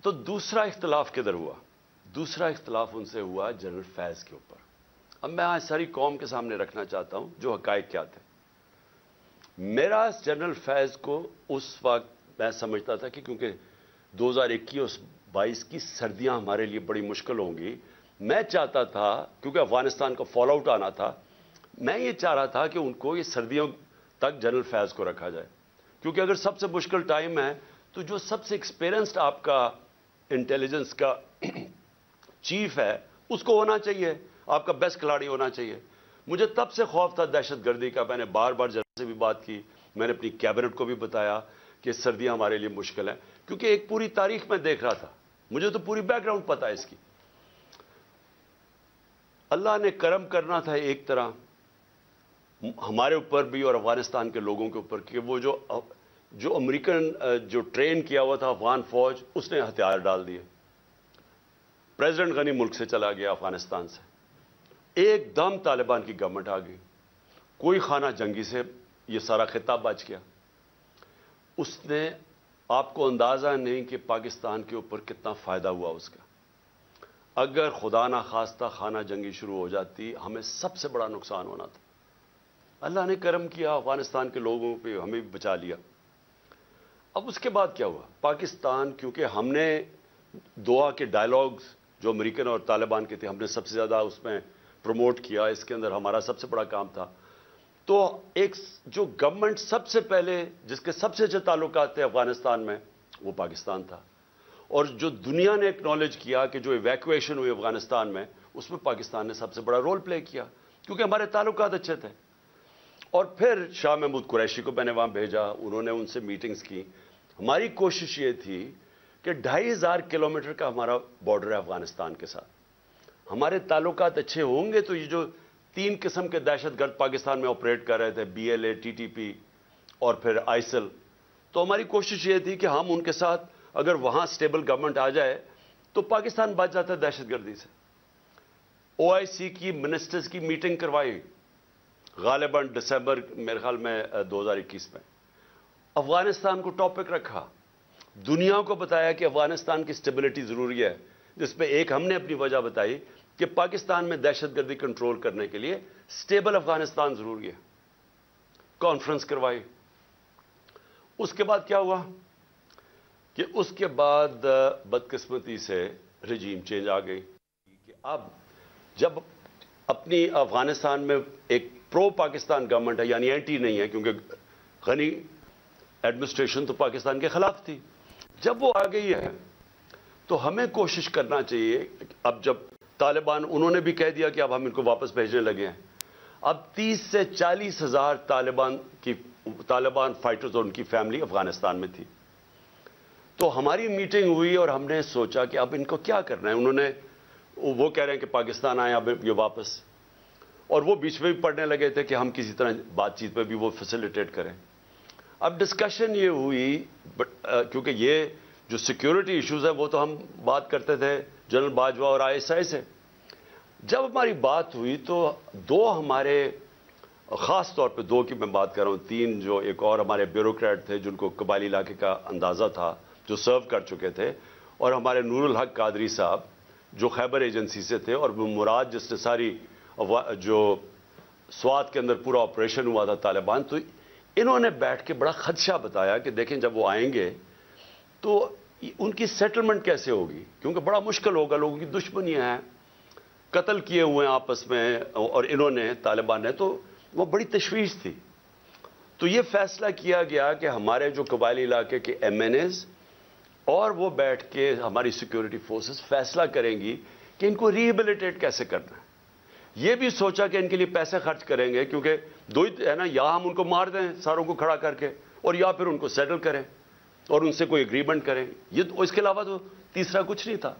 تو دوسرا اختلاف کدھر ہوا؟ دوسرا اختلاف ان سے ہوا جنرل فیض کے اوپر. اب میں آج ساری قوم کے سامنے رکھنا چاہتا ہوں جو حقائق کیا تھے. میرا جنرل فیض کو اس وقت میں سمجھتا تھا کہ کیونکہ 2021-22 کی سردیاں ہمارے لیے بڑی مشکل ہوں گی، میں چاہتا تھا کیونکہ افغانستان کا فال آؤٹ آنا تھا، میں یہ چاہ رہا تھا کہ ان کو یہ سردیوں تک جنرل فیض کو رکھا جائے. کیونکہ اگر سب سے مشکل ٹائم ہے تو جو سب سے ایکسپیرینسڈ آپ کا انٹیلیجنس کا چیف ہے اس کو ہونا چاہیے، آپ کا بیسٹ کھلاڑی ہونا چاہیے. مجھے تب سے خوف تھا دہشت گردی کا. میں نے بار بار جنرل سے بھی بات کی، میں نے اپنی کیبنٹ کو بھی بتایا کہ سردیاں ہمارے لیے مشکل ہیں، کیونکہ ایک پوری تاریخ میں دیکھ رہا تھا، مجھے تو پوری بیک گراؤنڈ پتا ہے اس کی. اللہ نے کرم کرنا تھا ایک طرح ہمارے اوپر بھی اور افغانستان کے لوگوں کے اوپر کہ وہ جو امریکن جو ٹرین کیا ہوا تھا افغان فوج، اس نے ہتھیار ڈال دیے. پریزیڈنٹ غنی ملک سے چلا گیا افغانستان سے، ایک دم طالبان کی گورنمنٹ آ گئی. کوئی خانہ جنگی سے یہ سارا خطہ بچ گیا. اس نے آپ کو اندازہ نہیں کہ پاکستان کے اوپر کتنا فائدہ ہوا اس کا. اگر خدا نہ خواستہ خانہ جنگی شروع ہو جاتی ہمیں سب سے بڑا نقصان ہونا تھا. اللہ نے کرم کیا، افغانستان کے لوگوں پہ ہمیں بھی بچا لیا. اب اس کے بعد کیا ہوا؟ پاکستان کیونکہ ہم نے دوحہ کے ڈائلاگز جو امریکن اور طالبان کے تھے ہم نے سب سے زیادہ اس میں پروموٹ کیا، اس کے اندر ہمارا سب سے بڑا کام تھا. تو ایک جو گورنمنٹ سب سے پہلے جس کے سب سے اچھے تعلقات تھے افغانستان میں وہ پاکستان تھا. اور جو دنیا نے ایکنالج کیا کہ جو ایویکویشن ہوئی افغانستان میں اس میں پاکستان نے سب سے بڑا رول پلے کیا کیونکہ ہمارے تعلقات اچھے تھے. اور پھر شاہ محمود قریشی کو میں نے وہاں بھیجا، انہوں نے ان سے میٹنگز کی. ہماری کوشش یہ تھی کہ 2500 کلومیٹر کا ہمارا بارڈر ہے افغانستان کے ساتھ. ہمارے تعلقات اچھے ہوں گے تو یہ جو 3 قسم کے دہشت گرد پاکستان میں آپریٹ کر رہے تھے، BLA TTP اور پھر ISIL، تو ہماری کوشش یہ تھی کہ ہم ان کے ساتھ اگر وہاں سٹیبل گورنمنٹ آ جائے تو پاکستان بچ جاتا ہے دہشت گردی سے. OIC کی منسٹرز کی میٹنگ کروائی غالباً دسمبر میرے خیال میں 2021 میں. افغانستان کو ٹاپک رکھا، دنیا کو بتایا کہ افغانستان کی سٹیبلٹی ضروری ہے، جس پہ ایک ہم نے اپنی وجہ بتائی کہ پاکستان میں دہشت گردی کنٹرول کرنے کے لیے سٹیبل افغانستان ضروری ہے. کانفرنس کروائی. اس کے بعد کیا ہوا کہ اس کے بعد بدقسمتی سے رجیم چینج آ گئی کہ اب جب اپنی افغانستان میں ایک پرو پاکستان گورنمنٹ ہے، یعنی اینٹی نہیں ہے کیونکہ غنی ایڈمنسٹریشن تو پاکستان کے خلاف تھی، جب وہ آ گئی ہے تو ہمیں کوشش کرنا چاہیے. اب جب طالبان انہوں نے بھی کہہ دیا کہ اب ہم ان کو واپس بھیجنے لگے ہیں، اب 30 سے 40 ہزار طالبان فائٹرز اور ان کی فیملی افغانستان میں تھی. تو ہماری میٹنگ ہوئی اور ہم نے سوچا کہ اب ان کو کیا کرنا ہے. وہ کہہ رہے ہیں کہ پاکستان آئے اب یہ واپس، اور وہ بیچ میں بھی پڑھنے لگے تھے کہ ہم کسی طرح بات چیت پہ بھی وہ فیسیلیٹیٹ کریں. اب ڈسکشن یہ ہوئی کیونکہ یہ جو سیکیورٹی ایشوز ہیں وہ تو ہم بات کرتے تھے جنرل باجوہ اور ISI سے. جب ہماری بات ہوئی تو 2 ہمارے، خاص طور پہ 2 کی میں بات کر رہا ہوں، 3 جو ایک اور ہمارے بیوروکریٹ تھے جن کو قبائلی علاقے کا اندازہ تھا جو سرو کر چکے تھے، اور ہمارے نور الحق قادری صاحب جو خیبر ایجنسی سے تھے، اور مراد جس نے ساری جو سوات کے اندر پورا آپریشن ہوا تھا طالبان. تو انہوں نے بیٹھ کے بڑا خدشہ بتایا کہ دیکھیں جب وہ آئیں گے تو ان کی سیٹلمنٹ کیسے ہوگی، کیونکہ بڑا مشکل ہوگا، لوگوں کی دشمنیاں ہیں، قتل کیے ہوئے ہیں آپس میں، اور انہوں نے طالبان نے، تو وہ بڑی تشویش تھی. تو یہ فیصلہ کیا گیا کہ ہمارے جو قبائلی علاقے کے MNAs اور وہ بیٹھ کے ہماری سیکیورٹی فورسز فیصلہ کریں گی کہ ان کو ریہیبلیٹیٹ کیسے کرنا ہے. یہ بھی سوچا کہ ان کے لیے پیسے خرچ کریں گے، کیونکہ 2 ہی ہے نا، یا ہم ان کو مار دیں ساروں کو کھڑا کر کے، اور یا پھر ان کو سیٹل کریں اور ان سے کوئی اگریمنٹ کریں. اس کے علاوہ تو تیسرا کچھ نہیں تھا.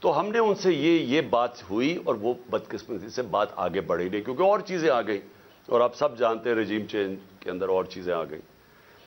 تو ہم نے ان سے یہ بات ہوئی اور وہ بدقسمتی سے بات آگے بڑھی نہیں کیونکہ اور چیزیں آ گئی، اور آپ سب جانتے ہیں رجیم چینج کے اندر اور چیزیں آ گئی.